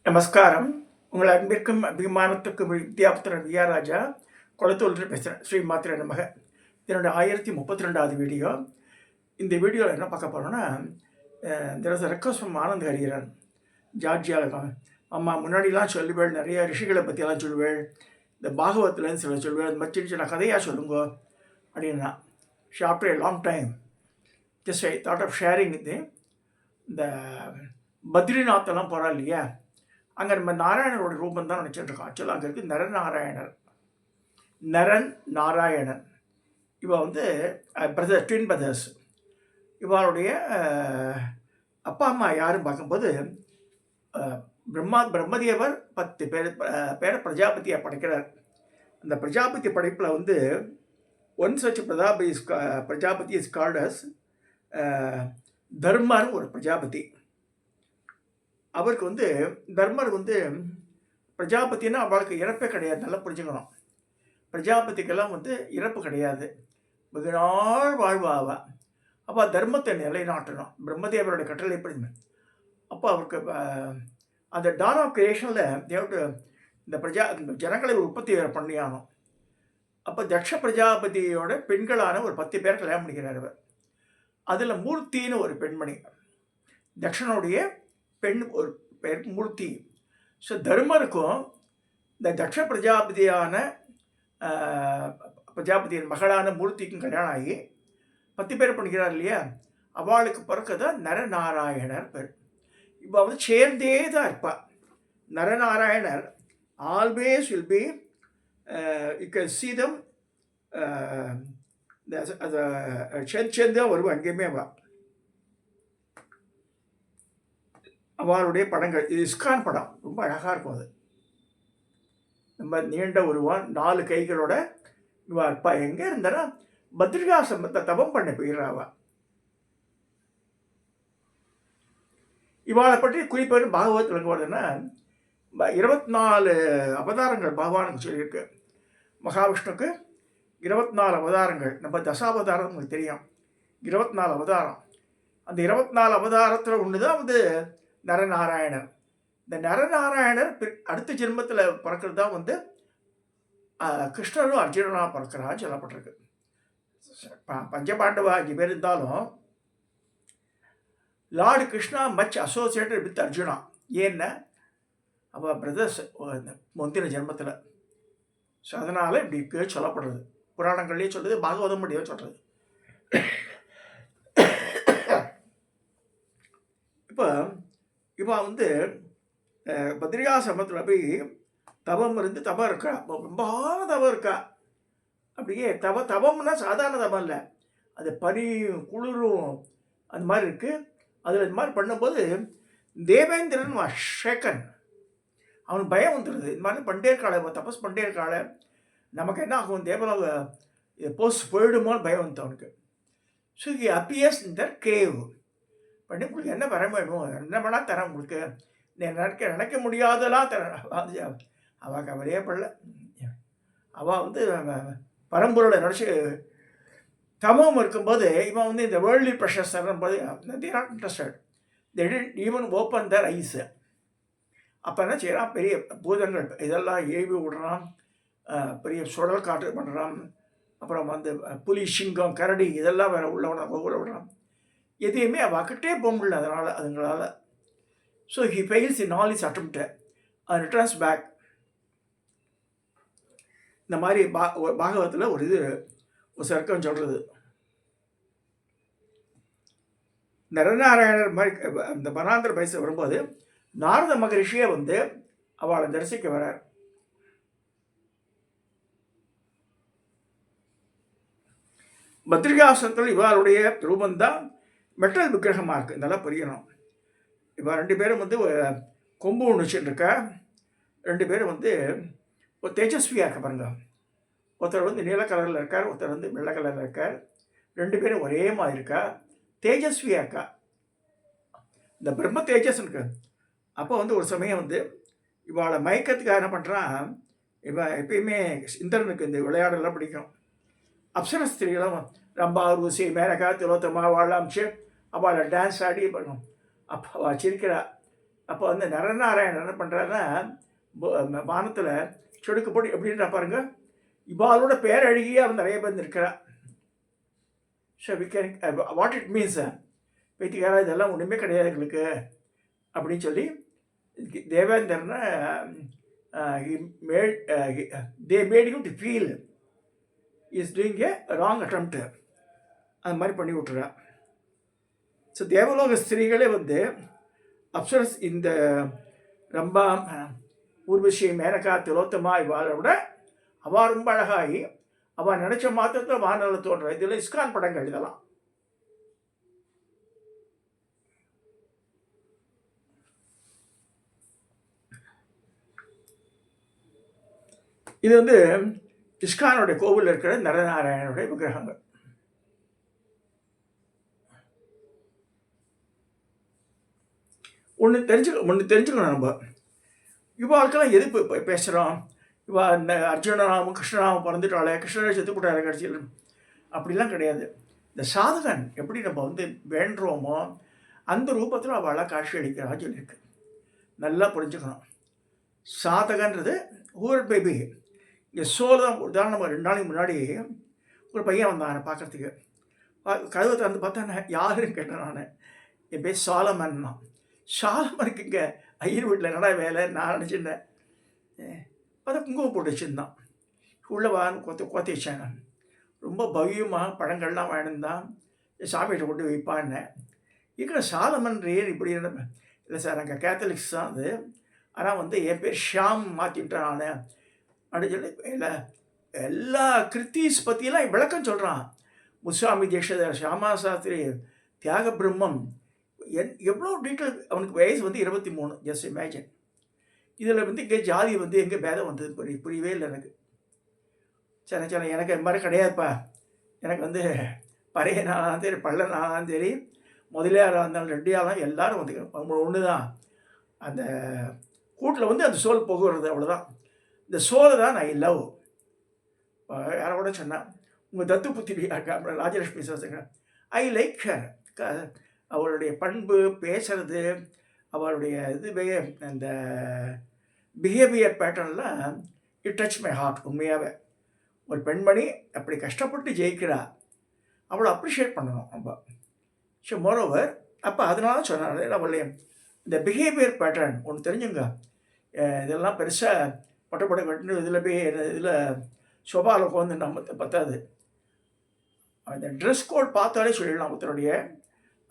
நமஸ்காரம். உங்கள் அன்பிற்கும் அபிமானத்துக்கும் வித்யாபுத்திரன் விஆராஜா குளத்தூரில் பேசுகிறேன். ஸ்ரீ மாத்திரை நமக. என்னோட 1032வது வீடியோ. இந்த வீடியோவில் என்ன பார்க்க போகிறோன்னா, there is request from Anand Hariharan, ஜார்ஜியாவில். அம்மா முன்னாடிலாம் சொல்லுவேள், நிறைய ரிஷிகளை பற்றியெல்லாம் சொல்லுவேள், இந்த பாகவத்துலேருந்து சில சொல்லுவேள், இந்த மாதிரி சின்ன சின்ன கதையாக சொல்லுங்க அப்படின்னா. After a long time just I thought of sharing இது. இந்த பத்ரிநாத்தெல்லாம் போகிறா இல்லையா, அங்கே நம்ம நாராயணரோட ரூபம் தான் நினச்சிட்டு இருக்கோம். ஆக்சுவலாக அங்கே இருக்குது நரன் நாராயணன். இவள் வந்து ட்வின் பிரதர்ஸ். இவளுடைய அப்பா அம்மா யாரும் பார்க்கும்போது பிரம்மதேவர் 10 பேரை பிரஜாபதியாக படைக்கிறார். அந்த பிரஜாபதி படைப்பில் வந்து one such Prajapati is called as Dharmar. ஒரு பிரஜாபதி, அவருக்கு வந்து தர்மர் வந்து பிரஜாபதினா அவளுக்கு இறப்பே கிடையாது. நல்லா புரிஞ்சுக்கணும். பிரஜாபதிக்கெல்லாம் வந்து இறப்பு கிடையாது, வெகு நாள் வாழ்வாவா. அப்போ தர்மத்தை நிலைநாட்டணும், பிரம்மதேவருடைய கட்டளை எப்படி. அப்போ அவருக்கு அந்த டான் ஆஃப் கிரியேஷனில் இந்த ஜனங்களை உற்பத்தி பண்ணியானோம். அப்போ தக்ஷ பிரஜாபதியோட பெண்களான ஒரு 10 பேர் கல்யாணம் பண்ணிக்கிறார் அவர். அதில் மூர்த்தின்னு ஒரு பெண்மணி, தக்ஷனுடைய பெண் ஒரு பேர் மூர்த்தி. ஸோ தர்மருக்கும் இந்த தக்ஷ பிரஜாபதியின் மகளான மூர்த்திக்கும் கல்யாணம் ஆகி 10 பேர் பண்ணிக்கிறார் இல்லையா. அவளுக்கு பிறக்கதான் நரநாராயணர் பேர். இப்போ வந்து சேர்ந்தே தான் இருப்பாள். நரநாராயணர் always will be you can see them. சேர்ந்து தான் வருவாள், அங்கேயுமே அவள். அவளுடைய படங்கள், இது இஸ்கான் படம், ரொம்ப அழகாக இருக்கும். அது ரொம்ப நீண்ட உருவான், 4 கைகளோட இவா இருப்பா. எங்கே இருந்தானா பத்ரிகாசிரமத்தை தபம் பண்ண போயிடுறாவா. இவாளை பற்றி குறிப்பாக பாகவத்தில் எங்கே வருதுன்னா, 24 அவதாரங்கள் பகவானுக்கு சொல்லியிருக்கு. மகாவிஷ்ணுக்கு 24 அவதாரங்கள். நம்ம தசாவதாரம் உங்களுக்கு தெரியும், 24 அவதாரம். அந்த 24 அவதாரத்தில் ஒன்று தான் வந்து நரநாராயணர். இந்த நரநாராயணர் அடுத்த ஜென்மத்தில் பிறக்கிறது தான் வந்து கிருஷ்ணரும் அர்ஜுனனாக பிறக்கிறான்னு சொல்லப்பட்டிருக்கு. பஞ்சபாண்டவா 5 பேர் இருந்தாலும் Lord Krishna much associated with Arjuna. ஏன்னா அவள் பிரதர்ஸ் முந்தின ஜென்மத்தில். ஸோ அதனால் இப்படி சொல்லப்படுறது, புராணங்கள்லேயே சொல்கிறது, பாகவதம் முடியும் சொல்கிறது. இப்போ இவன் வந்து பத்ரிகாசிரமத்தில் போய் தவம் இருந்து தவம் இருக்கா, ரொம்ப தவம் இருக்கா. அப்படியே தவம்னா சாதாரண தவம் இல்லை, அது பனியும் குளிரும் அந்த மாதிரி இருக்குது. அதில் இது மாதிரி பண்ணும்போது தேவேந்திரன் ஷேக்கன், அவனுக்கு பயம் வந்துடுது. இது மாதிரி பண்ணிட்டே இருக்காளே, தபஸ் பண்ணிட்டே இருக்காளே, நமக்கு என்ன ஆகும், தேவலோக போஸ்ட் போயிடுமோன்னு பயம் வந்து அவனுக்கு. So he appears in that cave. பண்ணி உங்களுக்கு என்ன வர வேணும், என்ன வேணால் தரேன் உங்களுக்கு, நினைக்க முடியாதெல்லாம் தரேன். அவள் கவலையே படல. அவள் வந்து பரம்பொருளை நினச்சி தமம் இருக்கும்போது இவன் வந்து இந்த வேர்ல்ட்லி ப்ரெஷர்ஸ் தரும்போது they not interested. They didn't even open Dhar ice. அப்போ என்ன செய்யறான், பெரிய பூதங்கள் இதெல்லாம் ஏவி விடுறான், பெரிய சுடல் காற்று பண்ணுறான், அப்புறம் வந்து புலி, சிங்கம், கரடி இதெல்லாம் வேறு உள்ள விடுறான். எதையுமே அவக்கிட்டே போக முடியல அதுங்களால். So he fails in all his attempt and returns back. இந்த மாதிரி பாகவத்தில் ஒரு சர்க்கம் சொல்கிறது. நரநாராயணர் மாதிரி இந்த வனாந்திர வயசு வரும்போது நாரத மகரிஷியே வந்து அவளை தரிசிக்க வரார். பத்ரிகாசிரமத்தில் இவளுடைய ரூபந்தான் மெட்டல் விக்கிரகமாக இருக்குது. இதெல்லாம் புரியணும். இப்போ 2 பேரும் வந்து கொம்பு ஒன்று வச்சுருக்கா, 2 பேரும் வந்து ஒரு தேஜஸ்வியாக இருக்க பாருங்க. ஒருத்தர் வந்து நீல கலரில் இருக்கார், ஒருத்தர் வந்து வெள்ளை கலரில் இருக்கார். 2 பேரும் ஒரே மாதிரி இருக்கா, தேஜஸ்வியாக இருக்கா. இந்த பிரம்ம தேஜஸ் இருக்கு. அப்போ வந்து ஒரு சமயம் வந்து இவளை மயக்கத்துக்காக என்ன பண்ணுறான், இவன் எப்பயுமே இந்திரனுக்கு இந்த விளையாடலாம் பிடிக்கும். அப்சர ஸ்திரீகளும் ரம்பா, ஊசி, மேனகா, திலோத்தமா, வாழாம்ச்சு அவளை டான்ஸ் ஆடி பண்ணும். அப்போ அவள் சிரிக்கிறா, அப்போ வந்து நரநாராயணன் என்ன பண்ணுறாருன்னா வானத்தில் சொடுக்கு போட்டு எப்படின்றா பாருங்க, இவாளோட பேரழகியே அவன் நிறைய பேர் இருக்கிறா. So we can what it means பேத்திக்காரா இதெல்லாம் ஒன்றுமே கிடையாது எங்களுக்கு அப்படின்னு சொல்லி தேவேந்திரனை they made you to feel is doing a wrong attempt அந்த மாதிரி பண்ணி விட்டுறா. ஸோ தேவலோக ஸ்திரீகளே வந்து அப்சரஸ் இந்த ரம்பா, ஊர்வசி, மேனகா, திலோத்தமா இவாளை விட அவள் ரொம்ப அழகாகி அவள் நினச்ச மாத்திரத்தில் வானல தோன்ற. இதில் இஸ்கான் படங்கள் இதெல்லாம். இது வந்து இஸ்கானுடைய கோவிலில் இருக்கிற நரநாராயணனுடைய விக்கிரகங்கள். ஒன்று தெரிஞ்சுக்கணும் நம்ம, இவாளுக்கெல்லாம் எது பேசுகிறோம், இவா இந்த அர்ஜுனராமம் கிருஷ்ணராமம் பிறந்துட்டாலே, கிருஷ்ணரை செத்து போட்டாரு கடைசியில், அப்படிலாம் கிடையாது. இந்த சாதகன் எப்படி நம்ம வந்து வேண்டுறோமோ அந்த ரூபத்தில் அவளை காட்சி அளிக்கிறா சொல்லியிருக்கு. நல்லா புரிஞ்சுக்கணும். சாதகன்றது ஊர் பேபி. இங்கே சோழம் உதாரணம் 2 நாளைக்கு முன்னாடி ஒரு பையன் வந்தான் பார்க்குறதுக்கு. கதவை திறந்து பார்த்தா யாருன்னு கேட்டேன் நான். என் பேர் சாலமன்னா. சாலமனுக்கு இங்கே ஐயர் வீட்டில் என்னடா வேலை நான் நினச்சிருந்தேன். அதை குங்குமம் போட்டு வச்சுருந்தான். உள்ளே வான்னு கொத்தி வச்சாங்க. ரொம்ப பவ்யமாக பழங்கள்லாம் வாழ்ந்தான். சாமிகிட்ட கொண்டு வைப்பான்னேன். இருக்கிற சாலமன் ஏன் இப்படி இல்லை சார், அங்கே கேத்தலிக்ஸ் தான் அது, ஆனால் வந்து என் பேர் ஷியாம் மாற்றிவிட்டேன் நான் அப்படின்னு சொல்லி இல்லை எல்லா கிருத்தீஸ் பற்றியெல்லாம் விளக்கம் சொல்கிறான். முத்துசாமி தீட்சிதர், ஷியாமா சாஸ்திரி, தியாக பிரம்மம், எவ்வளோ டீட்டெயில். அவனுக்கு வயசு வந்து 23. Just imagine. இதில் வந்து இங்கே ஜாதி வந்து எங்கே பேதம் வந்தது புரியவே இல்லை எனக்கு. சரி எனக்கு இது மாதிரி கிடையாதுப்பா. எனக்கு வந்து பறைய நாளாம் சரி, பள்ள நாளாம் சரி, முதலியாராக இருந்தாலும் ரெண்டியாலாம் எல்லோரும் வந்துக்கணும், ஒன்று தான். அந்த கூட்டில் வந்து அந்த சோல் போகிறது அவ்வளோதான். இந்த சோலை தான் ஐ லவ். யாரை கூட சொன்னான், உங்கள் தத்து புத்திரி ராஜலட்சுமி சாஸ்திரிங்க, ஐ லைக் ஹர். அவளுடைய பண்பு, பேசுறது, அவளுடைய இதுவே அந்த பிஹேவியர் பேட்டர்ன்லாம் இட் டச் மை ஹார்ட். உண்மையாகவே ஒரு பெண்மணி அப்படி கஷ்டப்பட்டு ஜெயிக்கிறா, அவளை அப்ரிஷியேட் பண்ணணும் நம்ம. ஸோ மோரோவர் அப்போ அதனால சொன்னார் நம்மளுடைய இந்த பிஹேவியர் பேட்டர்ன் ஒன்று தெரிஞ்சுங்க. இதெல்லாம் பெருசாக பட்டப்பட கட்டுன்னு இதில் போய் இதில் சோபாவில் உட்காந்து நம்ம பத்தாது. அந்த ட்ரெஸ் கோட் பார்த்தாலே சொல்லிடலாம் ஒருத்தருடைய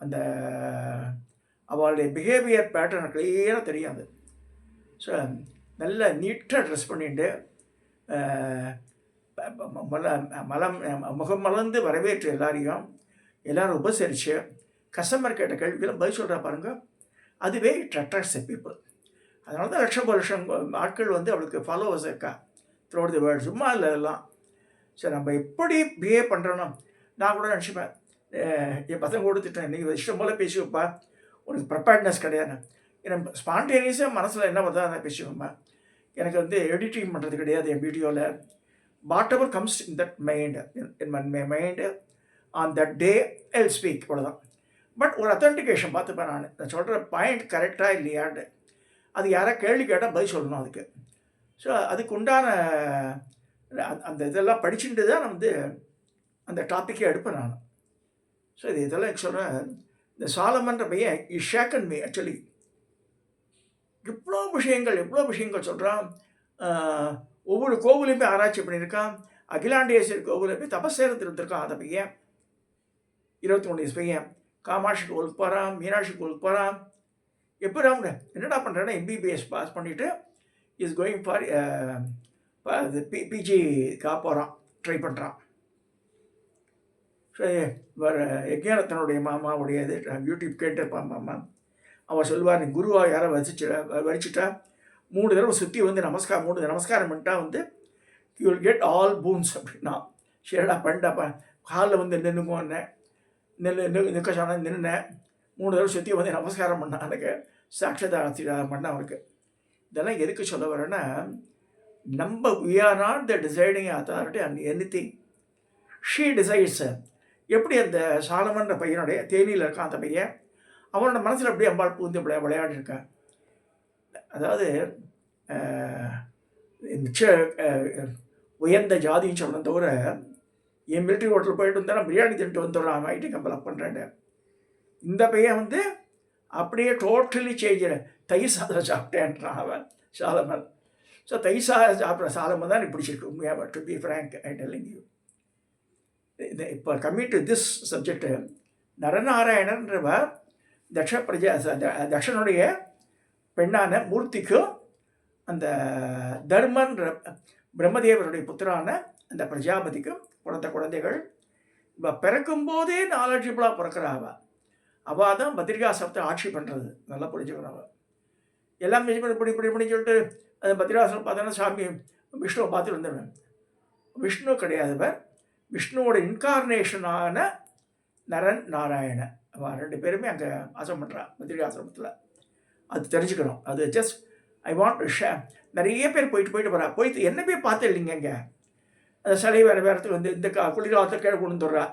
அந்த அவளுடைய பிஹேவியர் பேட்டர்ன் கிளியராக தெரியாது. ஸோ நல்ல நீட்டாக ட்ரெஸ் பண்ணிட்டு முகம் மலர்ந்து வரவேற்று எல்லோரும் உபசரித்து கஸ்டமர் கேட்ட கேள்வியில் பதில் சொல்கிறா பாருங்க. அதுவே இட் அட்ராக்ட்ஸ் தி பீப்புள். அதனால தான் லட்சம் ஆட்கள் வந்து அவளுக்கு ஃபாலோவர்ஸ் இருக்கா த்ரூ அவுட் தி வேர்ல்டு. சும்மா இல்லை இதெல்லாம். சரி, நம்ம எப்படி பிஹேவ் பண்ணுறோன்னா, நான் கூட நினச்சிப்பேன், என் பசங்க கொடுத்துட்டேன், இன்றைக்கி இஷ்டம் போல் பேசி வைப்பா, உனக்கு ப்ரிப்பேர்ட்னஸ் கிடையாது. எனக்கு ஸ்பான்டேனியஸாக மனசில் என்ன பார்த்தா நான் பேசி வைப்பேன். எனக்கு வந்து எடிட்டிங் பண்ணுறது கிடையாது என் வீடியோவில். What ever comes in that mind, in my mind on that day I will speak, அவ்வளோதான். பட் ஒரு அத்தன்டிகேஷன் பார்த்துப்பேன் நான் சொல்கிற பாயிண்ட் கரெக்டாக இல்லையான்னு. அது யாராவது கேள்வி கேட்டால் பதில் சொல்லணும் அதுக்கு. ஸோ அதுக்கு உண்டான அந்த இதெல்லாம் படிச்சுட்டு தான் நான் வந்து அந்த டாப்பிக்கே எடுப்பேன் நான். ஸோ இதெல்லாம் சொல்கிறேன். இந்த சாலமன்ற பையன் இஸ் ஷேக்கன் மீ ஆக்சுவலி. எவ்வளோ விஷயங்கள் சொல்கிறான். ஒவ்வொரு கோவிலையுமே ஆராய்ச்சி பண்ணியிருக்கான். அகிலாண்டேஸ்வரி கோவிலில் போய் தபசேரத்தில் இருந்திருக்கான் அந்த பையன். 23 வயசு பையன். காமாட்சி கோவிலுக்கு போகிறான், மீனாட்சி கோவிலுக்கு போகிறான். எப்போ அவங்க என்னடா பண்ணுறேன்னா எம்பிபிஎஸ் பாஸ் பண்ணிவிட்டு இஸ் கோயிங் ஃபார் பிஜிக்காக போகிறான், ட்ரை பண்ணுறான். சரி, வேறு யஜ்ஞானத்தனுடைய மாமாவுடைய இது யூடியூப் கேட்டிருப்பான் மாமா. அவன் சொல்லுவார், நீ குருவாக யாரை வடிச்சிட்டா 3 தடவை சுற்றி வந்து 3 நமஸ்காரம் பண்ணிட்டா வந்து you will get all boons அப்படின்னா. சரிடா பண்ணிட்டாப்பா. காலில் வந்து நின்றுக்குவோன்னேன், நிற்க சொன்னால் நின்னேன். 3 தடவை சுற்றி வந்து நமஸ்காரம் பண்ணான். எனக்கு சாட்சதாரம் பண்ண அவனுக்கு. இதெல்லாம் எதுக்கு சொல்ல வரேன்னா, நம்ம we are not the deciding authority and anything. She decides. எப்படி அந்த சாலமன்ற பையனுடைய தேனியில் இருக்கான் அந்த பையன், அவனோட மனசில் அப்படியே அம்பாள் பூந்து விளையாடி இருக்கான். அதாவது மிச்ச உயர்ந்த ஜாதின்னு சொல்கிறத தவிர என் மிலிட்ரி ஹோட்டல் போயிட்டு வந்தால் பிரியாணி தின்ட்டு வந்துடுறான் ஐடி கம்பெனி பண்ணுறேன். இந்த பையன் வந்து அப்படியே டோட்டலி சேஞ்ச் தயிர் சாதம் சாப்பிட்டேன்றான் அவன் சாலமன். ஸோ தயிர் சாதம் சாப்பிட்ற சாலமன் தான் எனக்கு பிடிச்சிருக்கு உண்மையாக. To be frank I telling you. இப்போ கம்மிங் டு திஸ் சப்ஜெக்டு, நரநாராயணன்றவர் தக்ஷனுடைய பெண்ணான மூர்த்திக்கும் அந்த தர்மன்ற பிரம்மதேவருடைய புத்திரான அந்த பிரஜாபதிக்கும் பிறந்த குழந்தைகள். இப்போ பிறக்கும்போதே நாலெட்ஜிபிளாக பிறக்கிறாவ. அவள் தான் பத்ரிகாசனத்தை ஆட்சி பண்ணுறது. நல்லா புரிஞ்சுக்கணும். அவள் எல்லாம் இப்படி சொல்லிட்டு அந்த பத்ரிகாசனம் பார்த்தோன்னா சாமி விஷ்ணுவை பார்த்துட்டு வந்துடுவேன். விஷ்ணு கிடையாதவர், விஷ்ணுவோட இன்கார்னேஷனான நரன் நாராயண. அவன் 2 பேருமே அங்கே வாசம் பண்ணுறான் பத்ரிகாசிரமத்தில். அது தெரிஞ்சுக்கணும். அது just I want to share. நிறைய பேர் போயிட்டு வரா. போயிட்டு என்ன போய் பார்த்து இல்லைங்க. இங்கே அந்த சிலை வேறத்துக்கு வந்து இந்த குளிர்காலத்தை கீழே கொண்டு வந்துடுறா.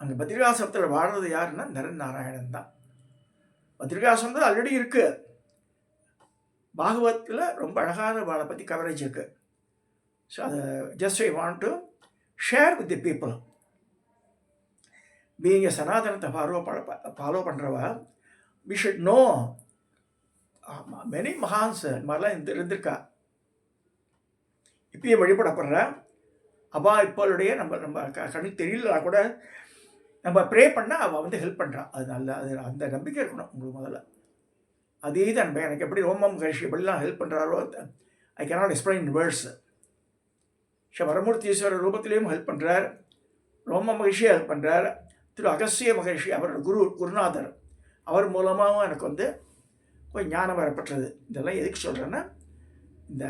அங்கே பத்ரிகாசிரமத்தில் வாழ்றது யாருன்னா நரன் நாராயணன் தான். பத்ரிகாசிரமத்தில் ஆல்ரெடி இருக்குது. பாகவத்தில் ரொம்ப அழகான வாழை பற்றி கவரேஜ் இருக்குது. ஸோ அதை just I want to share with the people. Being a சனாதனத்தை ஃபாலோ பண்ணுறவா வி ஷுட் நோ மெனி மகான்ஸ் இந்த மாதிரிலாம் இருந்திருக்கா. இப்பயே வழிபடப்படுற இப்போளுடைய நம்ம கண்ணுக்கு தெரியலனா கூட நம்ம ப்ரே பண்ணால் அவள் வந்து ஹெல்ப் பண்ணுறான். அது நல்ல அது அந்த நம்பிக்கை இருக்கணும் உங்களுக்கு முதல்ல. அதே தான் எனக்கு எப்படி ரோமம் கரிஷி எப்படிலாம் ஹெல்ப் பண்ணுறாரோ I cannot explain in words. வரமூர்த்தீஸ்வரர் ரூபத்திலையும் ஹெல்ப் பண்ணுறார். ரோம மகிழ்ச்சியை ஹெல்ப் பண்ணுறார். திரு அகஸ்திய மகிழ்ச்சி அவரோட குருநாதர் அவர் மூலமாகவும் எனக்கு வந்து கொஞ்சம் ஞானம் வரப்பட்டது. இதெல்லாம் எதுக்கு சொல்கிறேன்னா, இந்த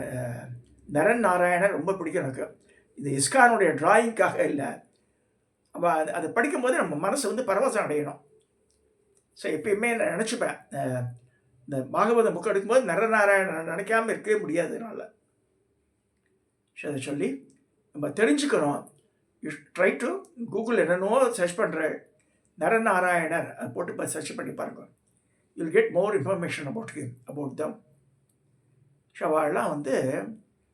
நரன் நாராயணன் ரொம்ப பிடிக்கும் எனக்கு. இந்த இஸ்கானுடைய டிராயிங்காக இல்லை. அதை படிக்கும்போது நம்ம மனசு வந்து பரவசம் அடையணும். ஸோ எப்பயுமே நான் நினச்சிப்பேன், இந்த பாகவத புக் எடுக்கும்போது நரநாராயணன் நினைக்காமல் இருக்கவே முடியாது என்னால். ஸோ அதை சொல்லி நம்ம தெரிஞ்சுக்கிறோம். யூ ட்ரை டு கூகுள் என்னென்னோ சர்ச் பண்ணுற நரநாராயணர் அதை போட்டு இப்போ சர்ச் பண்ணி பாருங்க. You'll get more information about them. So அவள்லாம் வந்து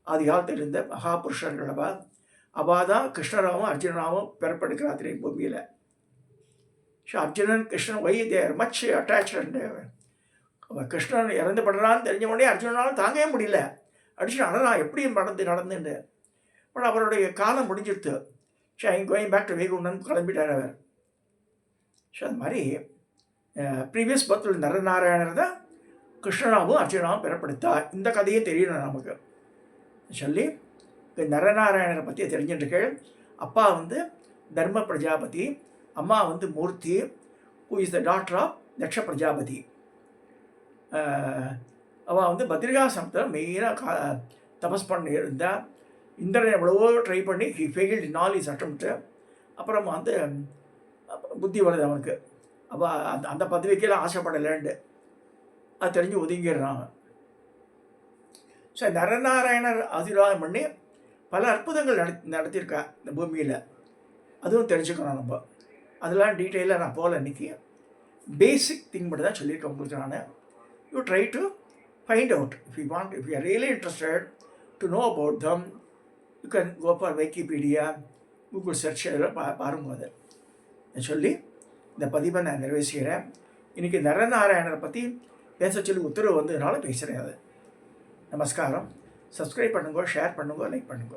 ஆதி காலத்தில் இருந்த மகாபுருஷர்களவா. அவள் தான் கிருஷ்ணராவும் அர்ஜுனராவும் பிறப்பெடுக்கிறாத்திரை பூமியில். ஸோ அர்ஜுனன் கிருஷ்ணன் வை தேர் மச் அட்டாச். அவன் கிருஷ்ணன் இறந்து படுறான்னு தெரிஞ்ச உடனே அர்ஜுனனாலும் தாங்கவே முடியல. அடிச்சு அடலாம் எப்படி நடந்துன்னு. பட் அவருடைய காலம் முடிஞ்சிடுத்து. So I'm going back to வைகுண்டன் கிளம்பிட்டார் அவர். ஸோ அது மாதிரி ப்ரீவியஸ் பர்த்தில் நரநாராயணர் தான் கிருஷ்ணனாவும் அர்ஜுனாவும் பிறப்படுத்தா. இந்த கதையே தெரியணும் நமக்கு சொல்லி நரநாராயணரை பற்றி தெரிஞ்சுட்டு. அப்பா வந்து தர்ம பிரஜாபதி, அம்மா வந்து Murthy, who is the daughter of Daksha Prajapati. அவள் வந்து பத்ரிகாசிரமத்தில் மெயினாக தபஸ் பண்ணி இருந்தால். இந்திரன் எவ்வளவோ ட்ரை பண்ணி he failed in all his attempt. அப்புறம் வந்து புத்தி வருது அவனுக்கு. அவள் அந்த பதவிக்கெல்லாம் ஆசைப்படலேண்டு அது தெரிஞ்சு ஒதுங்கிடுறான். ஸோ நரநாராயணர் ஆசீர்வாதம் பண்ணி பல அற்புதங்கள் நடத்தியிருக்கா இந்த பூமியில். அதுவும் தெரிஞ்சுக்கணும் நம்ம. அதெல்லாம் டீட்டெயிலாக நான் போகல இன்றைக்கி. பேசிக் திங் மட்டும் தான் சொல்லியிருக்கேன் உங்களுக்கு நான். You try to find out if you are really interested to know about them. You can go for Wikipedia, Google search பாருங்க. அதை சொல்லி இந்த பதிவை நான் நிறைவு செய்கிறேன். இன்றைக்கி நரநாராயணரை பற்றி பேச சொல்லி உத்தரவு வந்ததுனால பேசுகிறேன். அது நமஸ்காரம். சப்ஸ்கிரைப் பண்ணுங்க, ஷேர் பண்ணுங்க, லைக் பண்ணுங்க.